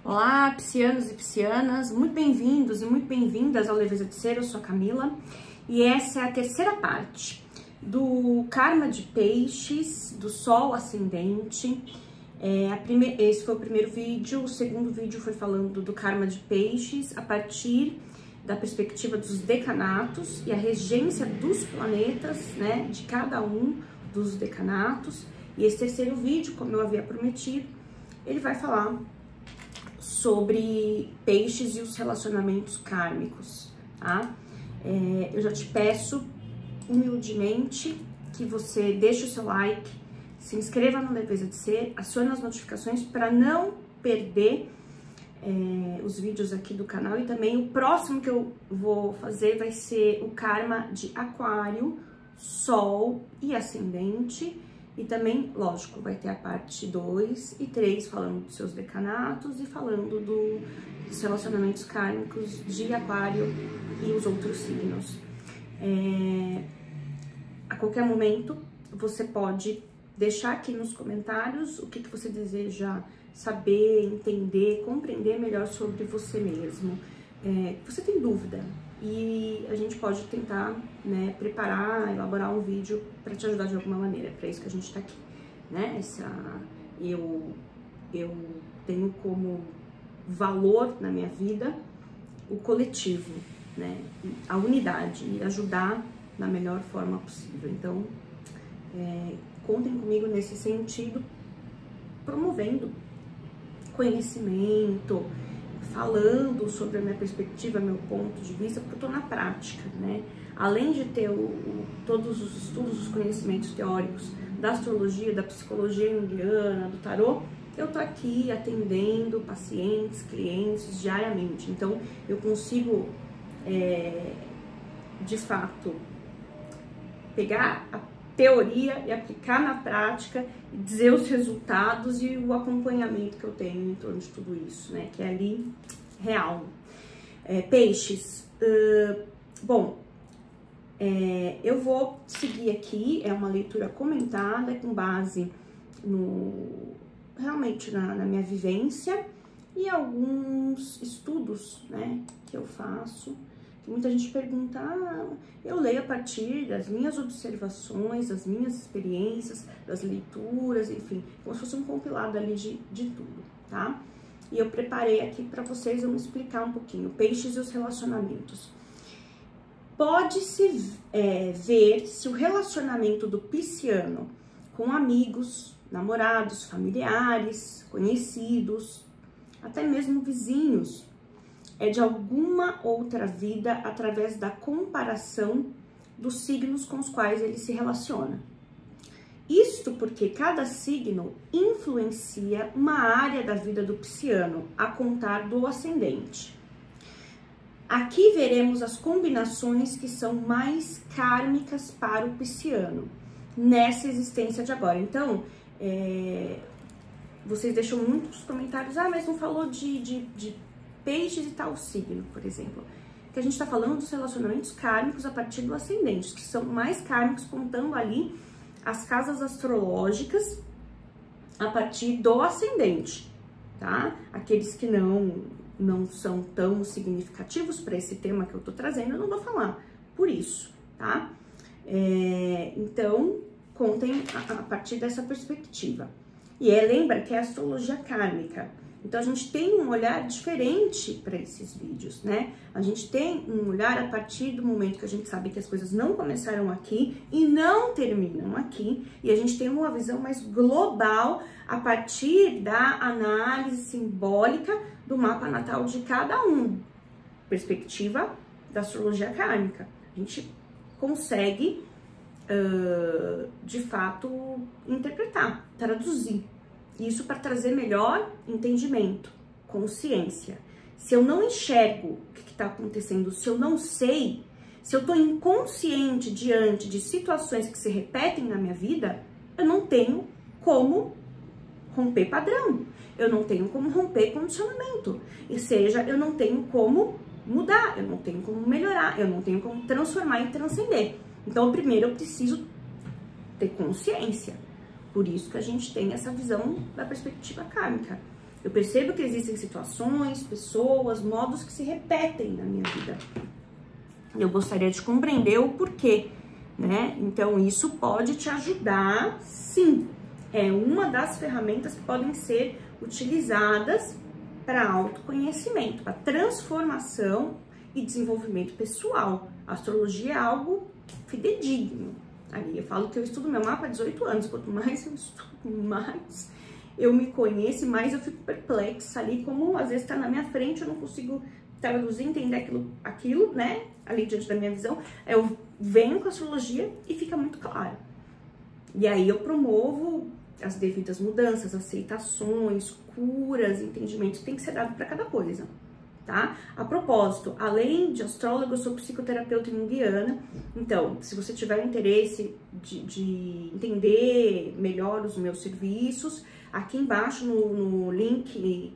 Olá, piscianos e piscianas, muito bem-vindos e muito bem-vindas ao Leveza de Ser. Eu sou a Camila e essa é a terceira parte do Karma de Peixes, do Sol Ascendente. Esse foi o primeiro vídeo, o segundo vídeo foi falando do Karma de Peixes a partir da perspectiva dos decanatos e a regência dos planetas, né, de cada um dos decanatos. E esse terceiro vídeo, como eu havia prometido, ele vai falar sobre peixes e os relacionamentos kármicos, tá? Eu já te peço humildemente que você deixe o seu like, se inscreva no Leveza de Ser, acione as notificações para não perder os vídeos aqui do canal. E também o próximo que eu vou fazer vai ser o Karma de Aquário, Sol e Ascendente. E também, lógico, vai ter a parte 2 e 3 falando dos seus decanatos e falando dos relacionamentos kármicos de Aquário e os outros signos. A qualquer momento, você pode deixar aqui nos comentários o que você deseja saber, entender, compreender melhor sobre você mesmo. Você tem dúvida? E a gente pode tentar, né, preparar, elaborar um vídeo para te ajudar de alguma maneira. É para isso que a gente está aqui, né? Eu tenho como valor na minha vida o coletivo, né? A unidade e ajudar na melhor forma possível. Então, contem comigo nesse sentido, promovendo conhecimento, falando sobre a minha perspectiva, meu ponto de vista, porque eu tô na prática, né? Além de ter todos os estudos, os conhecimentos teóricos da astrologia, da psicologia junguiana, do tarô, eu tô aqui atendendo pacientes, clientes diariamente. Então, eu consigo, de fato, pegar a teoria e aplicar na prática e dizer os resultados e o acompanhamento que eu tenho em torno de tudo isso, né? Que é ali real. Peixes, eu vou seguir aqui, é uma leitura comentada com base realmente na minha vivência e alguns estudos, né, que eu faço. Muita gente pergunta, eu leio a partir das minhas observações, das minhas experiências, das leituras, enfim, como se fosse um compilado ali de tudo, tá? E eu preparei aqui para vocês, vamos explicar um pouquinho, peixes e os relacionamentos. Pode-se ver se o relacionamento do pisciano com amigos, namorados, familiares, conhecidos, até mesmo vizinhos, é de alguma outra vida através da comparação dos signos com os quais ele se relaciona. Isto porque cada signo influencia uma área da vida do pisciano, a contar do ascendente. Aqui veremos as combinações que são mais kármicas para o pisciano, nessa existência de agora. Então, vocês deixam muitos comentários, mas não falou de peixes e tal signo, por exemplo, que a gente está falando dos relacionamentos kármicos a partir do ascendente, que são mais kármicos, contando ali as casas astrológicas a partir do ascendente, tá? Aqueles que não são tão significativos para esse tema que eu tô trazendo, eu não vou falar por isso, tá? Então, contem a partir dessa perspectiva. E lembra que é a astrologia kármica. Então, a gente tem um olhar diferente para esses vídeos, né? A gente tem um olhar a partir do momento que a gente sabe que as coisas não começaram aqui e não terminam aqui. E a gente tem uma visão mais global a partir da análise simbólica do mapa natal de cada um. Perspectiva da astrologia kármica. A gente consegue, de fato, interpretar, traduzir. Isso para trazer melhor entendimento, consciência. Se eu não enxergo o que está acontecendo, se eu não sei, se eu estou inconsciente diante de situações que se repetem na minha vida, eu não tenho como romper padrão, eu não tenho como romper condicionamento, ou seja, eu não tenho como mudar, eu não tenho como melhorar, eu não tenho como transformar e transcender. Então, primeiro eu preciso ter consciência. Por isso que a gente tem essa visão da perspectiva kármica. Eu percebo que existem situações, pessoas, modos que se repetem na minha vida. Eu gostaria de compreender o porquê, né? Então, isso pode te ajudar, sim. É uma das ferramentas que podem ser utilizadas para autoconhecimento, para transformação e desenvolvimento pessoal. A astrologia é algo fidedigno. Ali eu falo que eu estudo meu mapa há 18 anos, quanto mais eu estudo, mais eu me conheço, mais eu fico perplexa ali, como às vezes está na minha frente, eu não consigo traduzir, entender aquilo, né, ali diante da minha visão. Eu venho com a astrologia e fica muito claro. E aí eu promovo as devidas mudanças, aceitações, curas, entendimentos que tem que ser dado para cada coisa, tá? A propósito, além de astróloga, eu sou psicoterapeuta junguiana. Então, se você tiver interesse de entender melhor os meus serviços, aqui embaixo no link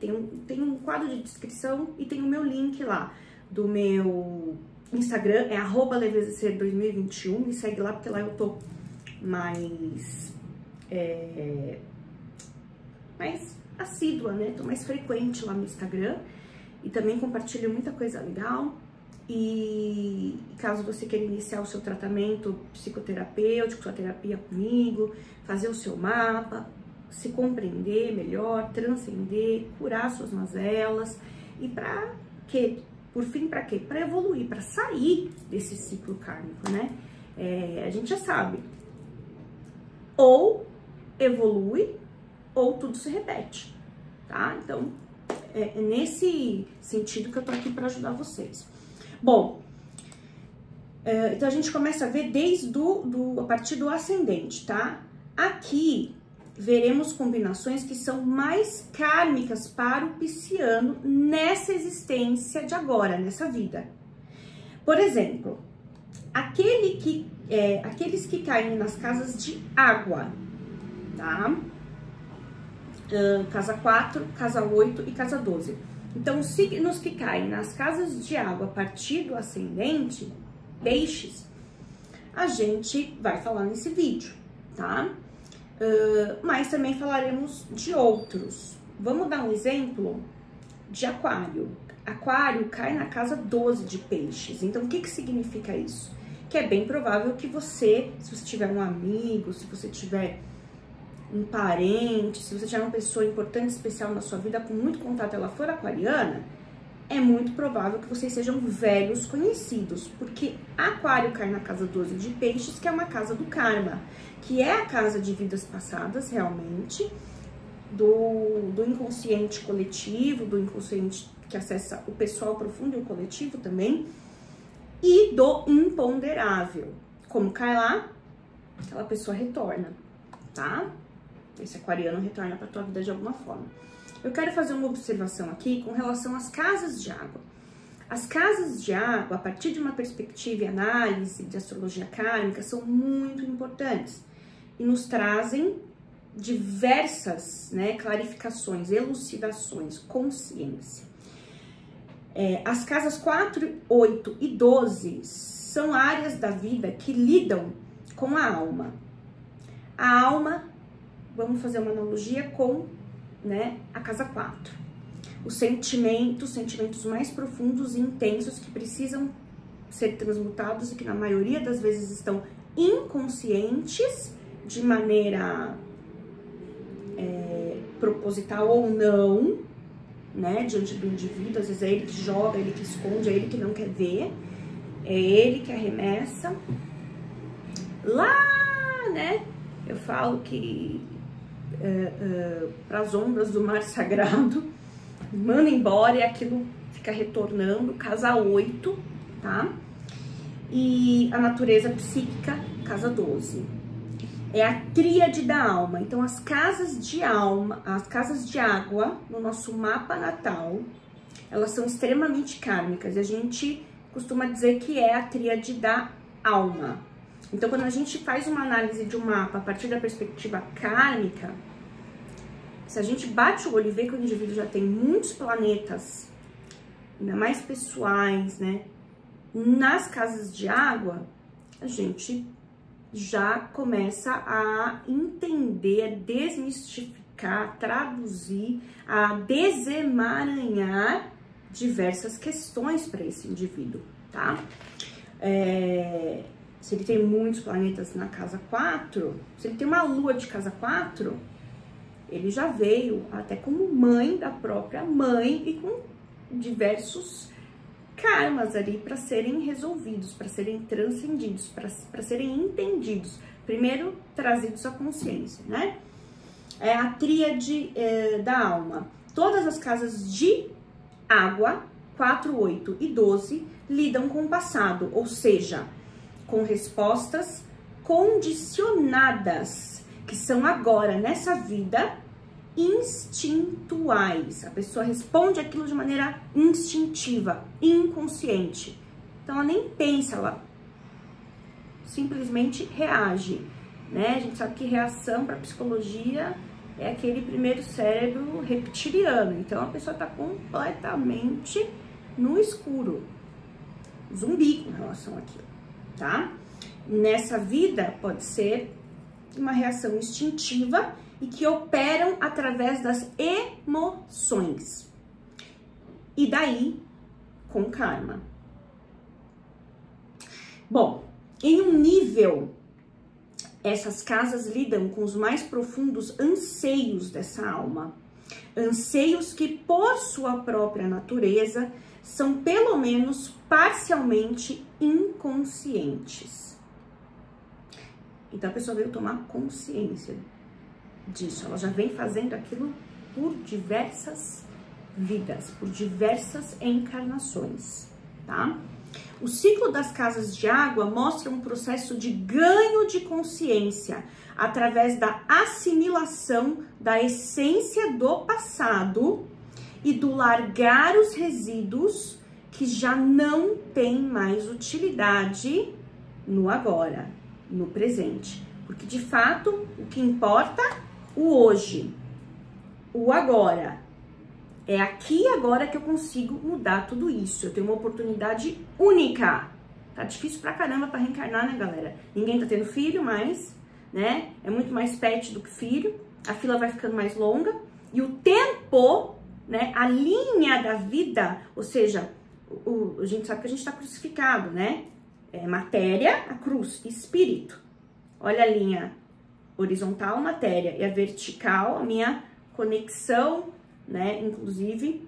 tem um quadro de descrição e tem o meu link lá do meu Instagram, é @levezaser2021, me segue lá porque lá eu tô mais assídua, né? Tô mais frequente lá no Instagram e também compartilho muita coisa legal. E caso você queira iniciar o seu tratamento psicoterapêutico, sua terapia comigo, fazer o seu mapa, se compreender melhor, transcender, curar suas mazelas e para quê? Por fim, para quê? Para evoluir, para sair desse ciclo kármico, né? A gente já sabe, ou evolui ou tudo se repete, tá? Então, é nesse sentido que eu tô aqui para ajudar vocês. Bom, então a gente começa a ver desde a partir do ascendente, tá? Aqui veremos combinações que são mais kármicas para o pisciano nessa existência de agora, nessa vida. Por exemplo, aqueles que caem nas casas de água, tá? Casa 4, casa 8 e casa 12. Então, os signos que caem nas casas de água a partir do ascendente, peixes, a gente vai falar nesse vídeo, tá? Mas também falaremos de outros. Vamos dar um exemplo de aquário. Aquário cai na casa 12 de peixes. Então, o que significa isso? Que é bem provável que você, se você tiver um amigo, se você tiver um parente, se você tiver uma pessoa importante, especial na sua vida, com muito contato, ela for aquariana, é muito provável que vocês sejam velhos conhecidos, porque aquário cai na casa 12 de peixes, que é uma casa do karma, que é a casa de vidas passadas, realmente, do inconsciente coletivo, do inconsciente que acessa o pessoal profundo e o coletivo também, e do imponderável. Como cai lá, aquela pessoa retorna, tá? Esse aquariano retorna para tua vida de alguma forma. Eu quero fazer uma observação aqui com relação às casas de água. As casas de água, a partir de uma perspectiva e análise de astrologia kármica, são muito importantes e nos trazem diversas, né, clarificações, elucidações, consciência. As casas 4, 8 e 12 são áreas da vida que lidam com a alma. A alma, vamos fazer uma analogia com, né, a casa 4. Os sentimentos mais profundos e intensos que precisam ser transmutados e que na maioria das vezes estão inconscientes, de maneira proposital ou não, né, diante do indivíduo. Às vezes é ele que joga, é ele que esconde, é ele que não quer ver, é ele que arremessa. Lá, né, eu falo que para as ondas do mar sagrado, manda embora e aquilo fica retornando, casa 8, tá? E a natureza psíquica, casa 12. É a tríade da alma. Então, as casas de alma, as casas de água no nosso mapa natal, elas são extremamente kármicas. E a gente costuma dizer que é a tríade da alma. Então, quando a gente faz uma análise de um mapa a partir da perspectiva kármica, se a gente bate o olho e vê que o indivíduo já tem muitos planetas, ainda mais pessoais, né, nas casas de água, a gente já começa a entender, a desmistificar decodificar, a traduzir, a desemaranhar diversas questões para esse indivíduo, tá? Se ele tem muitos planetas na casa 4, se ele tem uma lua de casa 4, ele já veio até como mãe da própria mãe e com diversos karmas ali para serem resolvidos, para serem transcendidos, para serem entendidos. Primeiro, trazidos à consciência, né? É a tríade da alma. Todas as casas de água, 4, 8 e 12, lidam com o passado, ou seja, com respostas condicionadas, que são agora, nessa vida, instintuais. A pessoa responde aquilo de maneira instintiva, inconsciente. Então, ela nem pensa, ela simplesmente reage, né? A gente sabe que reação para psicologia é aquele primeiro cérebro reptiliano. Então, a pessoa está completamente no escuro, zumbi com relação àquilo, tá? Nessa vida, pode ser uma reação instintiva e que operam através das emoções. E daí, com karma. Bom, em um nível, essas casas lidam com os mais profundos anseios dessa alma. Anseios que, por sua própria natureza, são pelo menos parcialmente inconscientes. Então a pessoa veio tomar consciência disso. Ela já vem fazendo aquilo por diversas vidas, por diversas encarnações, tá? O ciclo das casas de água mostra um processo de ganho de consciência através da assimilação da essência do passado e do largar os resíduos que já não têm mais utilidade no agora, no presente. Porque, de fato, o que importa, o hoje, o agora. É aqui e agora que eu consigo mudar tudo isso. Eu tenho uma oportunidade única. Tá difícil pra caramba pra reencarnar, né, galera? Ninguém tá tendo filho mais, né? É muito mais pet do que filho. A fila vai ficando mais longa. E o tempo, né? A linha da vida, ou seja, a gente sabe que a gente tá crucificado, né? É matéria, a cruz, espírito. Olha a linha horizontal, matéria, e a vertical, a minha conexão, né, inclusive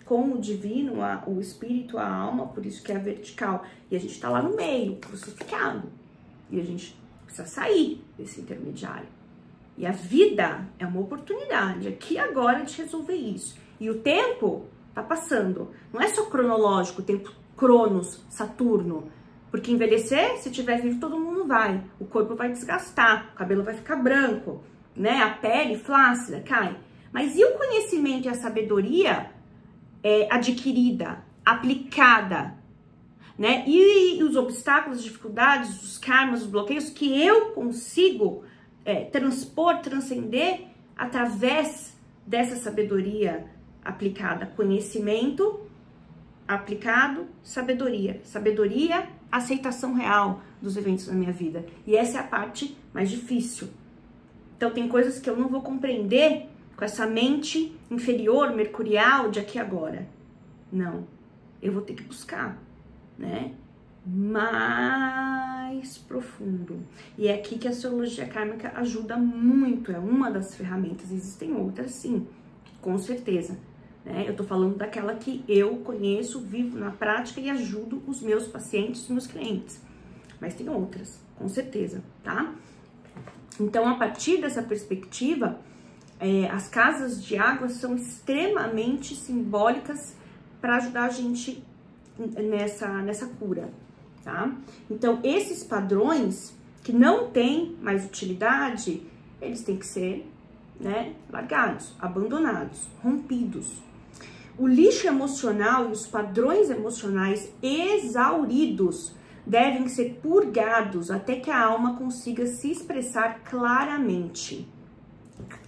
com o divino, o espírito, a alma, por isso que é a vertical. E a gente tá lá no meio, crucificado. E a gente precisa sair desse intermediário. E a vida é uma oportunidade, aqui e agora, de resolver isso. E o tempo tá passando. Não é só cronológico, o tempo Cronos, Saturno. Porque envelhecer, se tiver vivo, todo mundo vai. O corpo vai desgastar, o cabelo vai ficar branco, né? A pele flácida cai. Mas e o conhecimento e a sabedoria adquirida, aplicada, né? E os obstáculos, as dificuldades, os karmas, os bloqueios que eu consigo transpor, transcender através dessa sabedoria aplicada. Conhecimento aplicado, sabedoria. Sabedoria, aceitação real dos eventos da minha vida. E essa é a parte mais difícil. Então tem coisas que eu não vou compreender com essa mente inferior, mercurial, de aqui e agora. Não. Eu vou ter que buscar, né? Mais profundo. E é aqui que a astrologia kármica ajuda muito. É uma das ferramentas. Existem outras, sim. Com certeza. Né? Eu tô falando daquela que eu conheço, vivo na prática e ajudo os meus pacientes, os meus clientes. Mas tem outras, com certeza, tá? Então, a partir dessa perspectiva, as casas de água são extremamente simbólicas para ajudar a gente nessa cura, tá? Então, esses padrões que não têm mais utilidade, eles têm que ser, né, largados, abandonados, rompidos. O lixo emocional e os padrões emocionais exauridos devem ser purgados até que a alma consiga se expressar claramente.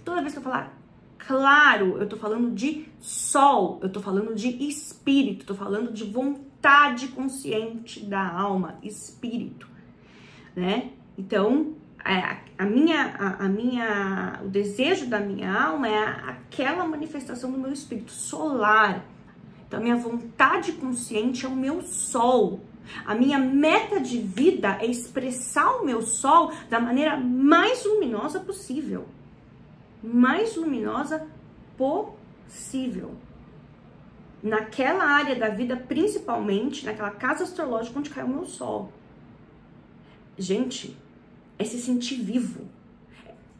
Toda vez que eu falar claro, eu tô falando de sol, eu tô falando de espírito, tô falando de vontade consciente da alma, espírito, né? Então, o desejo da minha alma é aquela manifestação do meu espírito solar. Então, a minha vontade consciente é o meu sol. A minha meta de vida é expressar o meu sol da maneira mais luminosa possível. Mais luminosa possível. Naquela área da vida, principalmente, naquela casa astrológica onde cai o meu sol. Gente, é se sentir vivo,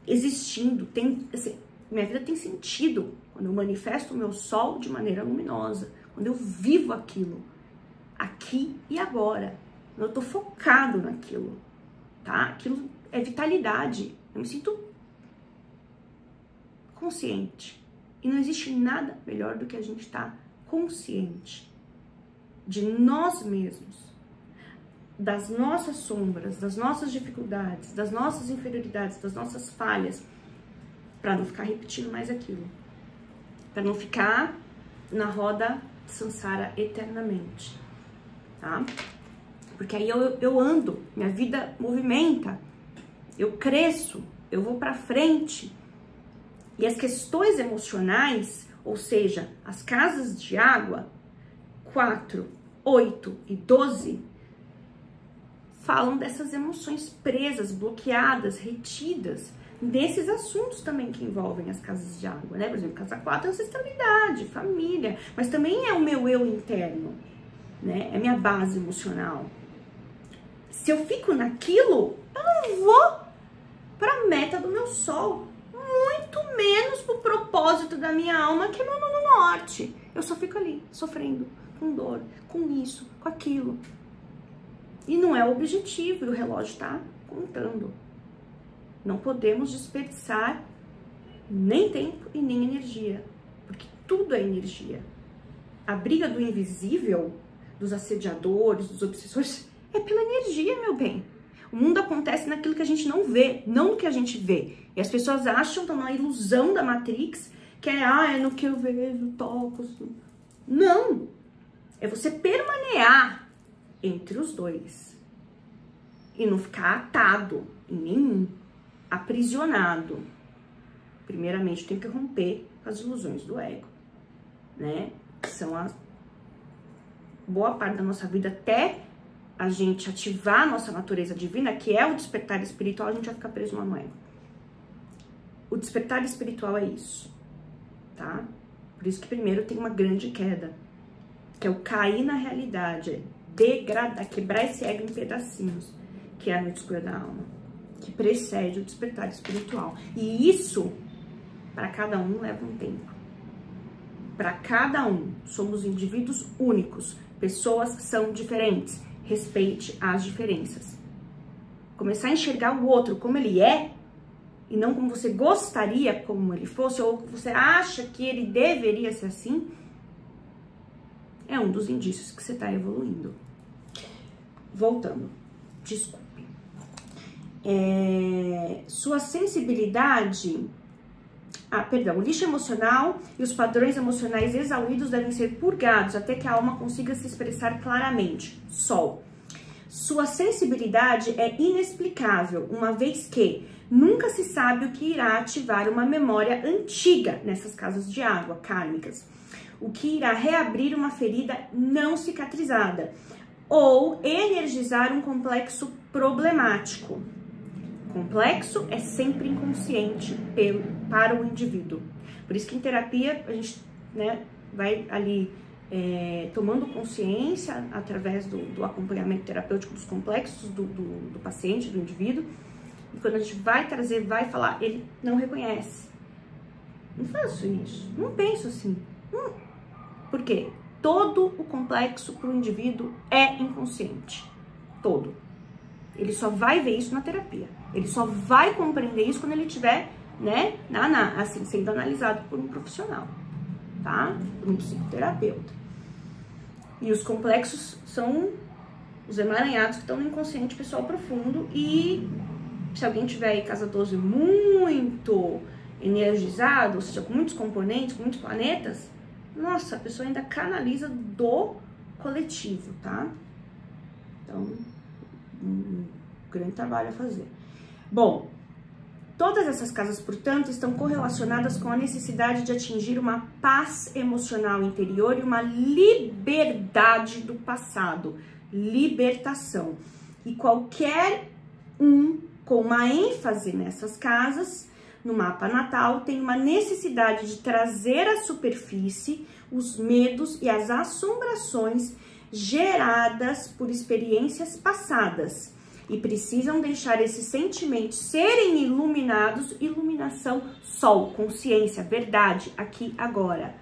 existindo. Assim, minha vida tem sentido quando eu manifesto o meu sol de maneira luminosa, quando eu vivo aquilo, aqui e agora, quando eu tô focado naquilo, tá? Aquilo é vitalidade, eu me sinto consciente. E não existe nada melhor do que a gente estar consciente de nós mesmos, das nossas sombras, das nossas dificuldades, das nossas inferioridades, das nossas falhas, para não ficar repetindo mais aquilo, para não ficar na roda samsara eternamente, tá? Porque aí eu ando, minha vida movimenta, eu cresço, eu vou para frente. E as questões emocionais, ou seja, as casas de água, 4, 8 e 12, falam dessas emoções presas, bloqueadas, retidas, desses assuntos também que envolvem as casas de água, né? Por exemplo, casa 4 é ancestralidade, família, mas também é o meu eu interno, né? É minha base emocional. Se eu fico naquilo, eu não vou para a meta do meu sol, muito menos pro propósito da minha alma, que é meu norte. Eu só fico ali, sofrendo, com dor, com isso, com aquilo. E não é o objetivo, e o relógio está contando. Não podemos desperdiçar nem tempo e nem energia, porque tudo é energia. A briga do invisível, dos assediadores, dos obsessores, é pela energia, meu bem. O mundo acontece naquilo que a gente não vê, não no que a gente vê. E as pessoas acham, estão na ilusão da Matrix, que é no que eu vejo, toco. Não! É você permanear entre os dois e não ficar atado em nenhum, aprisionado. Primeiramente, tem que romper com as ilusões do ego, né? Que são a boa parte da nossa vida, até a gente ativar a nossa natureza divina, que é o despertar espiritual, a gente vai ficar preso no ego. O despertar espiritual é isso, tá? Por isso que primeiro tem uma grande queda, que é o cair na realidade, é degradar, quebrar esse ego em pedacinhos, que é a noite escura da alma, que precede o despertar espiritual. E isso, para cada um, leva um tempo. Para cada um, somos indivíduos únicos, pessoas são diferentes. Respeite as diferenças. Começar a enxergar o outro como ele é, e não como você gostaria como ele fosse, ou você acha que ele deveria ser assim, é um dos indícios que você está evoluindo. Voltando, desculpe. Sua sensibilidade... o lixo emocional e os padrões emocionais exauridos devem ser purgados até que a alma consiga se expressar claramente. Sol. Sua sensibilidade é inexplicável, uma vez que nunca se sabe o que irá ativar uma memória antiga nessas casas de água kármicas, o que irá reabrir uma ferida não cicatrizada ou energizar um complexo problemático. Complexo é sempre inconsciente para o indivíduo. Por isso que em terapia a gente, né, vai ali tomando consciência através do acompanhamento terapêutico dos complexos do paciente, do indivíduo. E quando a gente vai trazer, vai falar, ele não reconhece. Não faço isso, não penso assim. Por quê? Todo o complexo para o indivíduo é inconsciente. Todo. Ele só vai ver isso na terapia. Ele só vai compreender isso quando ele estiver, né, assim, sendo analisado por um profissional, tá? Por um psicoterapeuta. E os complexos são os emaranhados que estão no inconsciente pessoal profundo. E se alguém tiver aí casa 12 muito energizado, ou seja, com muitos componentes, com muitos planetas, nossa, a pessoa ainda canaliza do coletivo, tá? Então, um grande trabalho a fazer. Bom, todas essas casas, portanto, estão correlacionadas com a necessidade de atingir uma paz emocional interior e uma liberdade do passado, libertação. E qualquer um com uma ênfase nessas casas, no mapa natal, tem uma necessidade de trazer à superfície os medos e as assombrações geradas por experiências passadas. E precisam deixar esses sentimentos serem iluminados, iluminação, sol, consciência, verdade, aqui, agora,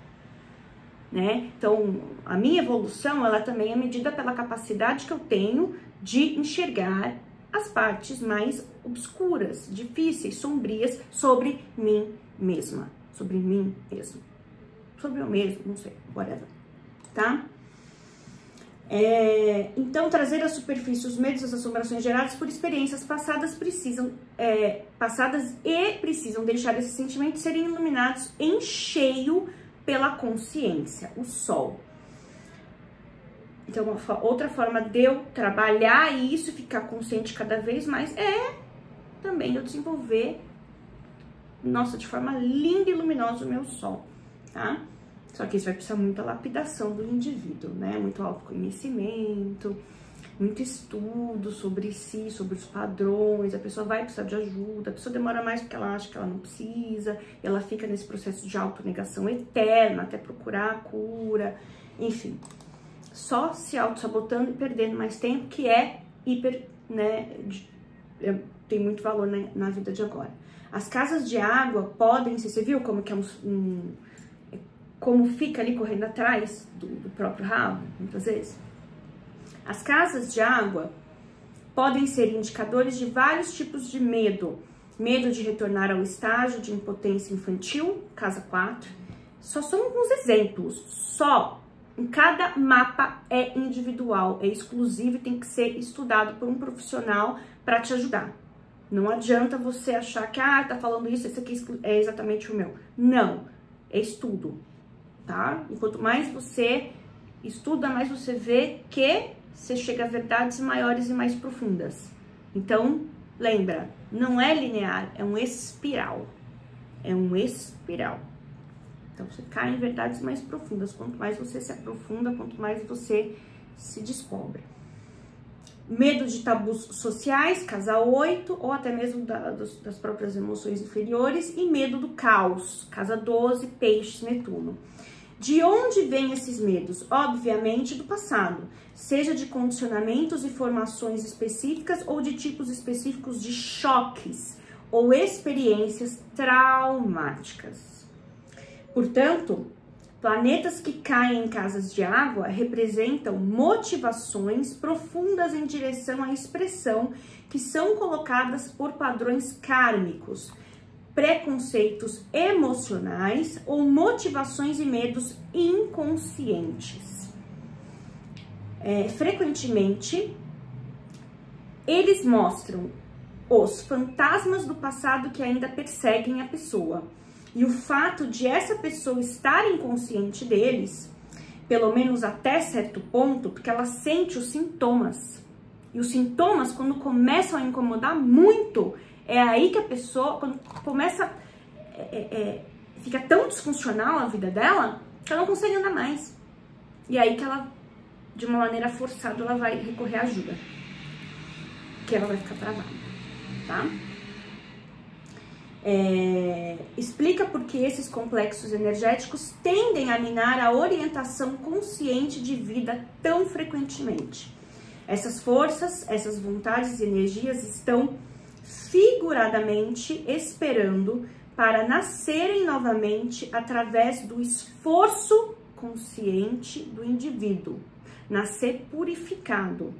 né? Então, a minha evolução, ela também é medida pela capacidade que eu tenho de enxergar as partes mais obscuras, difíceis, sombrias sobre mim mesma, sobre mim mesmo, sobre eu mesmo, não sei, whatever, tá? Então, trazer à superfície os medos e as assombrações geradas por experiências passadas precisam deixar esses sentimentos serem iluminados em cheio pela consciência, o sol. Então, outra forma de eu trabalhar isso, ficar consciente cada vez mais, é também eu desenvolver, nossa, de forma linda e luminosa o meu sol, tá? Só que isso vai precisar muita lapidação do indivíduo, né? Muito autoconhecimento, muito estudo sobre si, sobre os padrões. A pessoa vai precisar de ajuda, a pessoa demora mais porque ela acha que ela não precisa, e ela fica nesse processo de autonegação eterna até procurar a cura, enfim. Só se auto-sabotando e perdendo mais tempo, que é hiper, né? Tem muito valor na vida de agora. As casas de água podem ser, você viu como que é como fica ali correndo atrás do próprio rabo, muitas vezes? As casas de água podem ser indicadores de vários tipos de medo. Medo de retornar ao estágio de impotência infantil, casa 4. Só são alguns exemplos, só. Em cada mapa é individual, é exclusivo e tem que ser estudado por um profissional para te ajudar. Não adianta você achar que, tá falando isso, esse aqui é exatamente o meu. Não, é estudo. Tá? E quanto mais você estuda, mais você vê que você chega a verdades maiores e mais profundas. Então, lembra, não é linear, é um espiral. É um espiral. Então, você cai em verdades mais profundas. Quanto mais você se aprofunda, quanto mais você se descobre. Medo de tabus sociais, casa 8, ou até mesmo das próprias emoções inferiores. E medo do caos, casa 12, peixes, Netuno. De onde vêm esses medos? Obviamente do passado, seja de condicionamentos e formações específicas ou de tipos específicos de choques ou experiências traumáticas. Portanto, planetas que caem em casas de água representam motivações profundas em direção à expressão que são colocadas por padrões kármicos, preconceitos emocionais ou motivações e medos inconscientes. Frequentemente, eles mostram os fantasmas do passado que ainda perseguem a pessoa. E o fato de essa pessoa estar inconsciente deles, pelo menos até certo ponto, porque ela sente os sintomas. E os sintomas, quando começam a incomodar muito, é aí que a pessoa, quando começa, fica tão disfuncional a vida dela, que ela não consegue andar mais. E aí que ela, de uma maneira forçada, ela vai recorrer à ajuda. Que ela vai ficar travada, tá? Explica por que esses complexos energéticos tendem a minar a orientação consciente de vida tão frequentemente. Essas forças, essas vontades e energias estão figuradamente esperando para nascerem novamente através do esforço consciente do indivíduo, nascer purificado.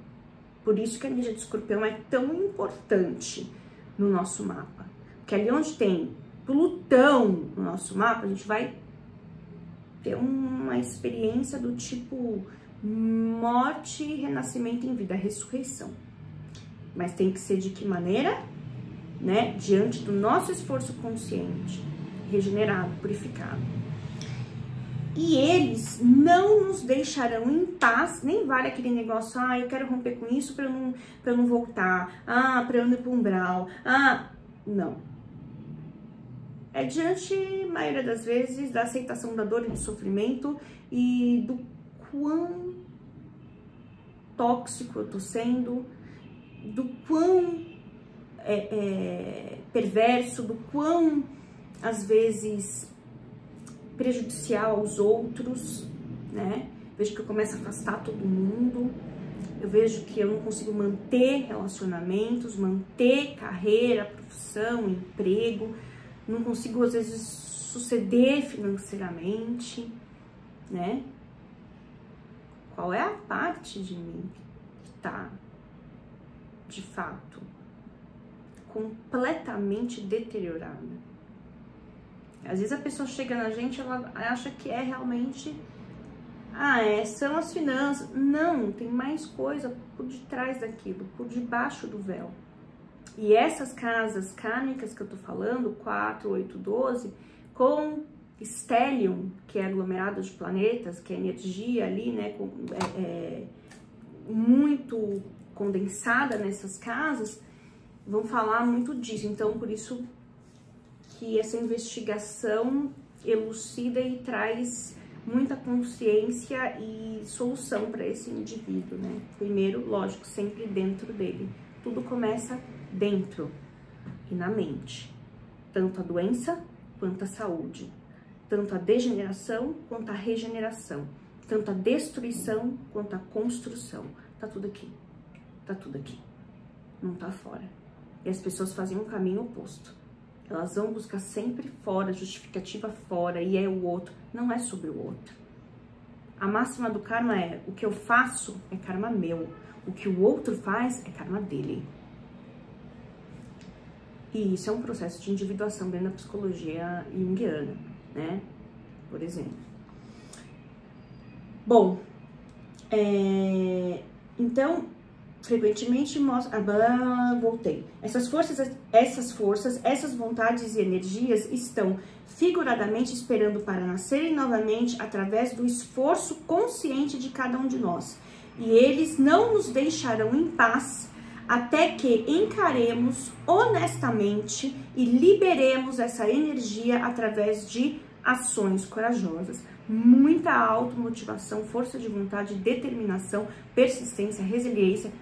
Por isso que a energia de Escorpião é tão importante no nosso mapa. Porque ali onde tem Plutão no nosso mapa, a gente vai ter uma experiência do tipo morte e renascimento em vida, ressurreição. Mas tem que ser de que maneira? Né? Diante do nosso esforço consciente, regenerado, purificado. E eles não nos deixarão em paz, nem vale aquele negócio, ah, eu quero romper com isso para eu não voltar, ah, para eu não ir para o umbral, ah, não. É diante, a maioria das vezes, da aceitação da dor e do sofrimento e do quão tóxico eu tô sendo, do quão perverso, do quão, às vezes, prejudicial aos outros, né? Vejo que eu começo a afastar todo mundo, eu vejo que eu não consigo manter relacionamentos, manter carreira, profissão, emprego, não consigo, às vezes, suceder financeiramente, né? Qual é a parte de mim que tá, de fato, completamente deteriorada? Às vezes a pessoa chega na gente, ela acha que é realmente, são as finanças. Não, tem mais coisa por detrás daquilo, por debaixo do véu. E essas casas kármicas que eu tô falando, 4, 8, 12, com stellium, que é aglomerado de planetas, que é energia ali, né, muito condensada nessas casas, vão falar muito disso. Então, por isso que essa investigação elucida e traz muita consciência e solução para esse indivíduo, né? Primeiro, lógico, sempre dentro dele. Tudo começa dentro e na mente. Tanto a doença quanto a saúde. Tanto a degeneração quanto a regeneração. Tanto a destruição quanto a construção. Tá tudo aqui. Tá tudo aqui. Não tá fora. E as pessoas fazem um caminho oposto. Elas vão buscar sempre fora, justificativa fora, e é o outro. Não é sobre o outro. A máxima do karma é: o que eu faço é karma meu. O que o outro faz é karma dele. E isso é um processo de individuação dentro da psicologia junguiana, né? Por exemplo. Bom, então, frequentemente mostra... voltei. Essas vontades e energias estão figuradamente esperando para nascerem novamente através do esforço consciente de cada um de nós. E eles não nos deixarão em paz até que encaremos honestamente e liberemos essa energia através de ações corajosas. Muita automotivação, força de vontade, determinação, persistência, resiliência.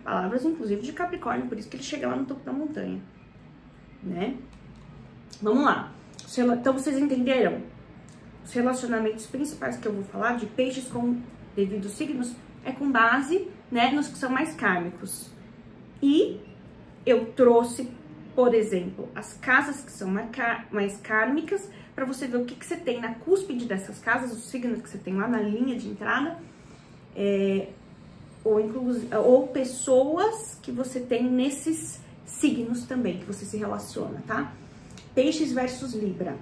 Palavras, inclusive, de Capricórnio, por isso que ele chega lá no topo da montanha, né? Vamos lá. Então, vocês entenderam? Os relacionamentos principais que eu vou falar de peixes com devidos signos é com base, né, nos que são mais kármicos. E eu trouxe, por exemplo, as casas que são mais kármicas, para você ver o que você tem na cúspide dessas casas, os signos que você tem lá na linha de entrada, ou pessoas que você tem nesses signos também, que você se relaciona, tá? Peixes versus Libra.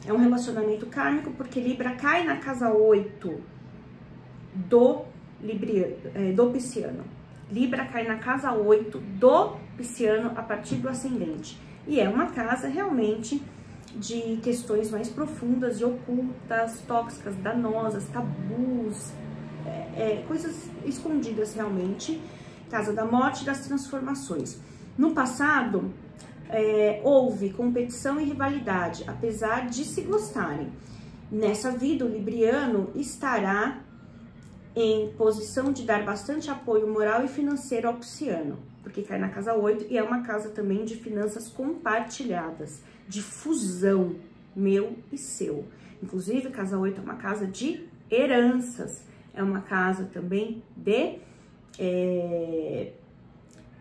É um relacionamento kármico porque Libra cai na casa 8 do pisciano. Libra cai na casa 8 do pisciano a partir do ascendente. E é uma casa realmente de questões mais profundas e ocultas, tóxicas, danosas, tabus, coisas escondidas realmente. Casa da morte e das transformações. No passado, houve competição e rivalidade, apesar de se gostarem. Nessa vida, o libriano estará em posição de dar bastante apoio moral e financeiro ao pisciano, porque cai na casa 8 e é uma casa também de finanças compartilhadas, de fusão, meu e seu. Inclusive, casa 8 é uma casa de heranças, é uma casa também de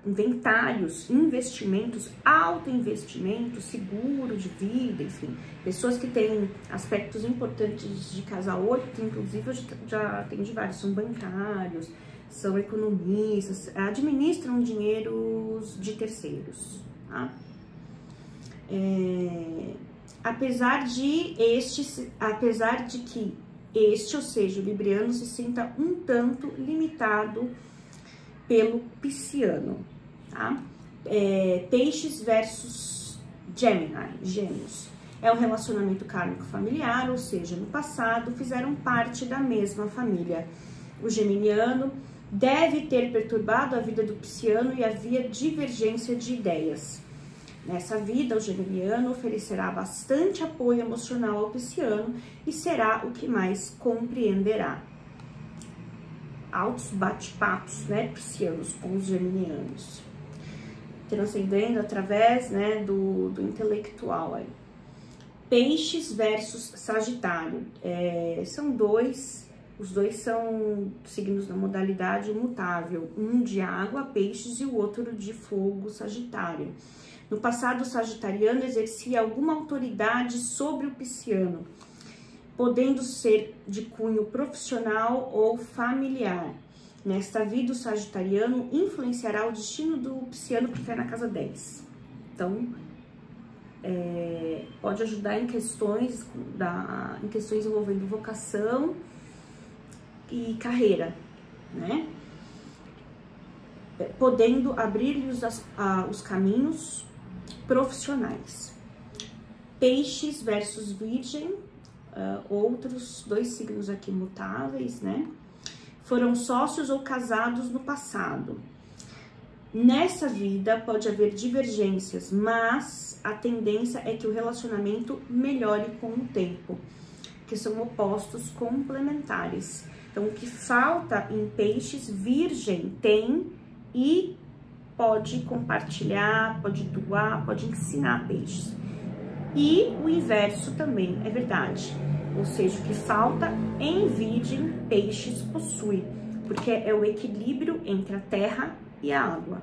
inventários, investimentos, autoinvestimento, seguro de vida, enfim. Pessoas que têm aspectos importantes de casa 8, inclusive eu já atendi vários, são bancários, são economistas, administram dinheiros de terceiros, tá? Apesar de que este, ou seja, o libriano, se sinta um tanto limitado pelo pisciano, tá? Peixes versus Gemini, Gêmeos. É um relacionamento kármico familiar, ou seja, no passado fizeram parte da mesma família. O geminiano deve ter perturbado a vida do pisciano e havia divergência de ideias. Nessa vida, o geminiano oferecerá bastante apoio emocional ao pisciano e será o que mais compreenderá. Altos bate-papos, né, piscianos com os geminianos. Transcendendo através, né, do intelectual aí. Peixes versus Sagitário. São os dois são signos na modalidade imutável. Um de água, Peixes, e o outro de fogo, Sagitário. No passado, o sagitariano exercia alguma autoridade sobre o pisciano, podendo ser de cunho profissional ou familiar. Nesta vida, o sagitariano influenciará o destino do pisciano que cai na casa 10. Então, pode ajudar em questões envolvendo vocação e carreira, né? Podendo abrir-lhes os caminhos profissionais. Peixes versus Virgem, outros dois signos aqui mutáveis, né? Foram sócios ou casados no passado. Nessa vida pode haver divergências, mas a tendência é que o relacionamento melhore com o tempo, que são opostos complementares. Então, o que falta em Peixes, Virgem tem e pode compartilhar, pode doar, pode ensinar Peixes. E o inverso também é verdade. Ou seja, o que falta em Virgem, Peixes possui, porque é o equilíbrio entre a terra e a água.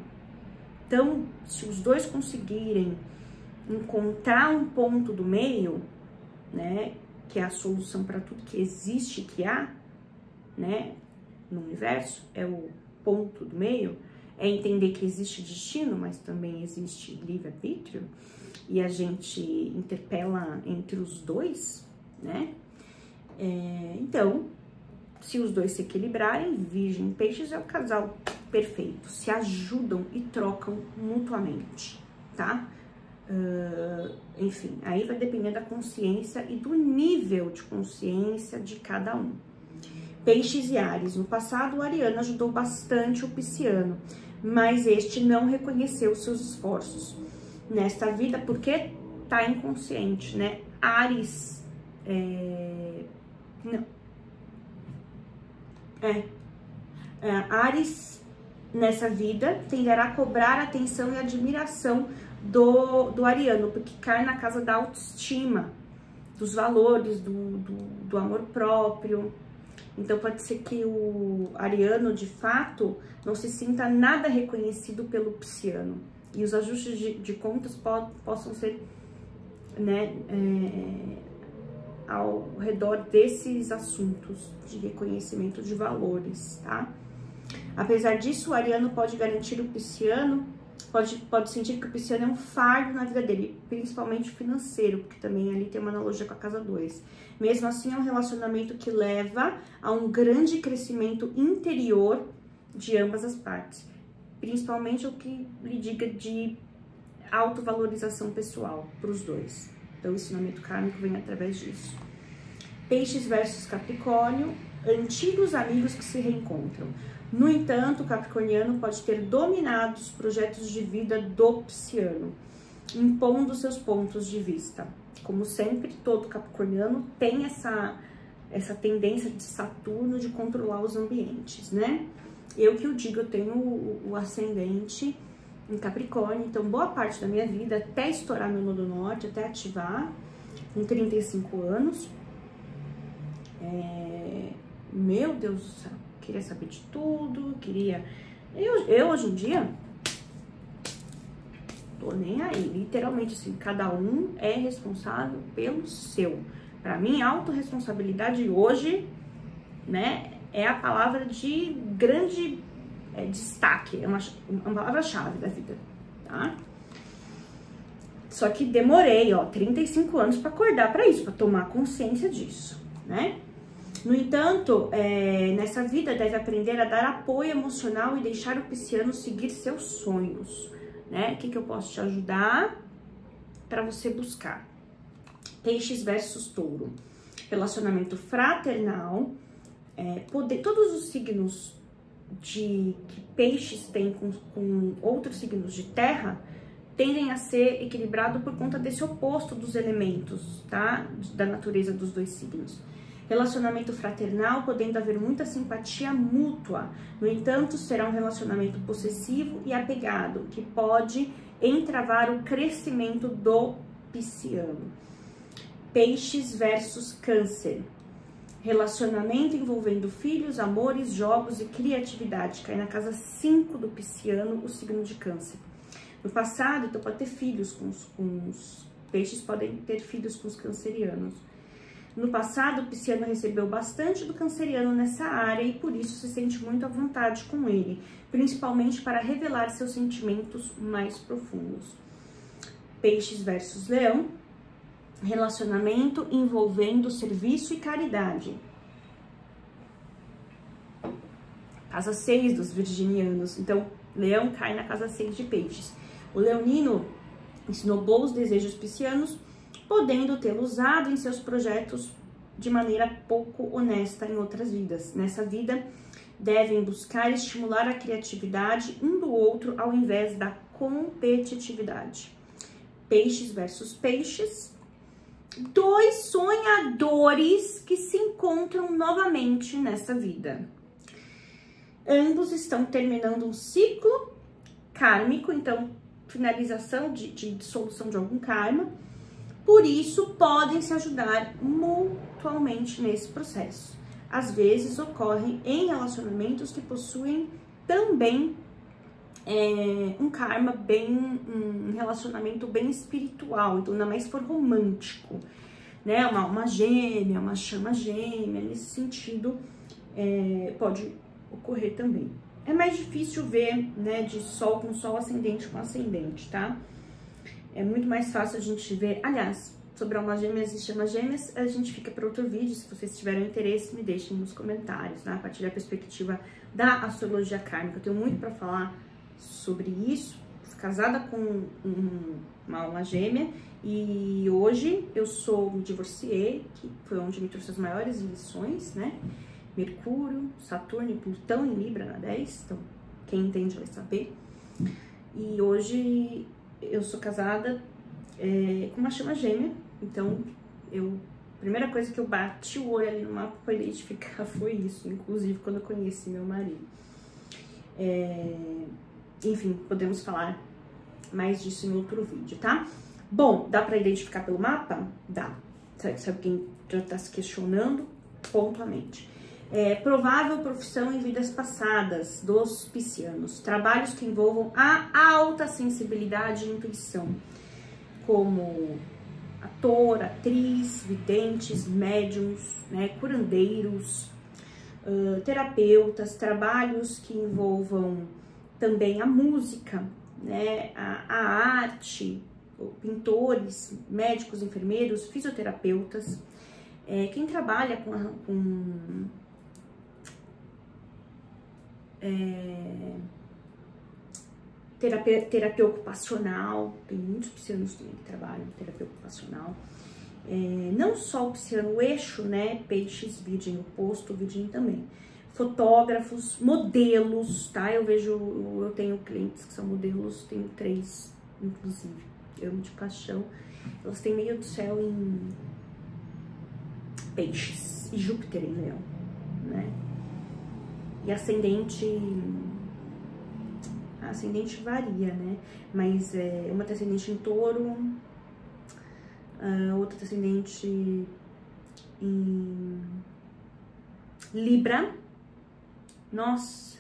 Então, se os dois conseguirem encontrar um ponto do meio, né, que é a solução para tudo que existe, que há, né, no universo, é o ponto do meio, é entender que existe destino, mas também existe livre-arbítrio, e a gente interpela entre os dois, né? Então, se os dois se equilibrarem, Virgem e Peixes é o casal perfeito, se ajudam e trocam mutuamente, tá? Enfim, aí vai depender da consciência e do nível de consciência de cada um. Peixes e Áries. No passado, o ariano ajudou bastante o pisciano, mas este não reconheceu seus esforços nesta vida porque tá inconsciente, né? Áries, Áries nessa vida tenderá a cobrar atenção e admiração do ariano, porque cai na casa da autoestima, dos valores, do amor próprio. Então pode ser que o ariano, de fato, não se sinta nada reconhecido pelo pisciano. E os ajustes de contas possam ser, né, ao redor desses assuntos de reconhecimento de valores, tá? Apesar disso, o ariano pode garantir o pisciano, pode sentir que o pisciano é um fardo na vida dele, principalmente financeiro, porque também ali tem uma analogia com a casa 2. Mesmo assim, é um relacionamento que leva a um grande crescimento interior de ambas as partes, principalmente o que lhe diga de autovalorização pessoal para os dois. Então, o ensinamento kármico vem através disso. Peixes versus Capricórnio, antigos amigos que se reencontram. No entanto, o capricorniano pode ter dominado os projetos de vida do pisciano, impondo seus pontos de vista. Como sempre, todo capricorniano tem essa tendência de Saturno de controlar os ambientes, né? Eu que eu digo, eu tenho o ascendente em Capricórnio, então boa parte da minha vida, até estourar meu nodo norte, até ativar, com 35 anos, meu Deus do céu, queria saber de tudo, eu hoje em dia, tô nem aí, literalmente assim, cada um é responsável pelo seu. Pra mim, autorresponsabilidade hoje, né, é a palavra de grande destaque, é uma palavra-chave da vida, tá? Só que demorei, 35 anos pra acordar pra isso, pra tomar consciência disso, né? No entanto, nessa vida deve aprender a dar apoio emocional e deixar o pisciano seguir seus sonhos, né? O que eu posso te ajudar para você buscar? Peixes versus touro. Relacionamento fraternal. Todos os signos que peixes têm com outros signos de terra tendem a ser equilibrado por conta desse oposto dos elementos, tá? Da natureza dos dois signos. Relacionamento fraternal, podendo haver muita simpatia mútua. No entanto, será um relacionamento possessivo e apegado, que pode entravar o crescimento do pisciano. Peixes versus câncer. Relacionamento envolvendo filhos, amores, jogos e criatividade. Cai na casa 5 do pisciano, o signo de câncer. No passado, então pode ter filhos com os peixes, podem ter filhos com os cancerianos. No passado, o pisciano recebeu bastante do canceriano nessa área e por isso se sente muito à vontade com ele, principalmente para revelar seus sentimentos mais profundos. Peixes versus leão. Relacionamento envolvendo serviço e caridade. Casa 6 dos virginianos. Então, leão cai na casa 6 de peixes. O leonino ensinou bons desejos piscianos, podendo tê-lo usado em seus projetos de maneira pouco honesta em outras vidas. Nessa vida, devem buscar estimular a criatividade um do outro ao invés da competitividade. Peixes versus peixes. Dois sonhadores que se encontram novamente nessa vida. Ambos estão terminando um ciclo kármico, então finalização de dissolução de algum karma. Por isso, podem se ajudar mutuamente nesse processo. Às vezes, ocorrem em relacionamentos que possuem também um karma um relacionamento bem espiritual, então ainda mais se for romântico, né? Uma gêmea, uma chama gêmea, nesse sentido, pode ocorrer também. É mais difícil ver, né, de sol com sol, ascendente com ascendente, tá? É muito mais fácil a gente ver, aliás, sobre almas gêmeas e chamas gêmeas, a gente fica para outro vídeo. Se vocês tiverem interesse, me deixem nos comentários, né? A partir da perspectiva da astrologia kármica. Eu tenho muito para falar sobre isso. Fui casada com uma alma gêmea e hoje eu me divorciei, que foi onde me trouxe as maiores lições, né? Mercúrio, Saturno e Plutão em Libra na 10, então quem entende vai saber. E hoje eu sou casada com uma chama gêmea, então a primeira coisa que eu bati o olho ali no mapa para identificar foi isso, inclusive quando eu conheci meu marido. Enfim, podemos falar mais disso em outro vídeo, tá? Bom, dá para identificar pelo mapa? Dá. Se alguém já está se questionando, pontualmente. Provável profissão em vidas passadas dos piscianos. Trabalhos que envolvam a alta sensibilidade e intuição, como ator, atriz, videntes, médiums, né, curandeiros, terapeutas, trabalhos que envolvam também a música, né, a arte, pintores, médicos, enfermeiros, fisioterapeutas, quem trabalha com terapia ocupacional, tem muitos piscianos também que trabalham com terapia ocupacional. Não só o pisciano, o eixo, né, peixes, virgem, oposto, virgem também. Fotógrafos, modelos, tá? Eu tenho clientes que são modelos, tenho 3, inclusive, eu amo de paixão. Elas têm meio do céu em peixes e Júpiter em leão, né? E ascendente varia, né? Mas uma tem ascendente em touro, outra tem ascendente em Libra, nossa,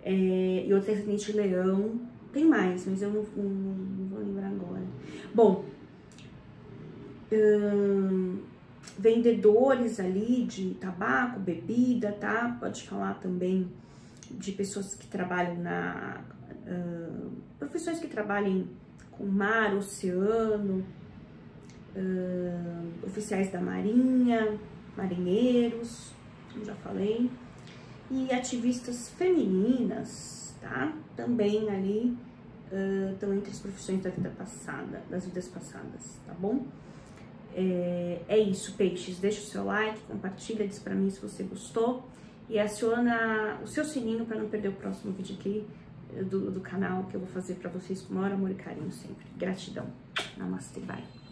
e outra tem ascendente em leão. Tem mais, mas eu não vou lembrar agora. Bom, vendedores ali de tabaco, bebida, tá? Pode falar também de pessoas que trabalham profissões que trabalhem com mar, oceano, oficiais da marinha, marinheiros, como já falei, e ativistas femininas, tá? Também ali estão entre as profissões da vida passada, das vidas passadas, tá bom? É isso, peixes. Deixa o seu like, compartilha, diz pra mim se você gostou. E aciona o seu sininho para não perder o próximo vídeo aqui do canal, que eu vou fazer para vocês com o maior amor e carinho sempre. Gratidão. Namastê, bye.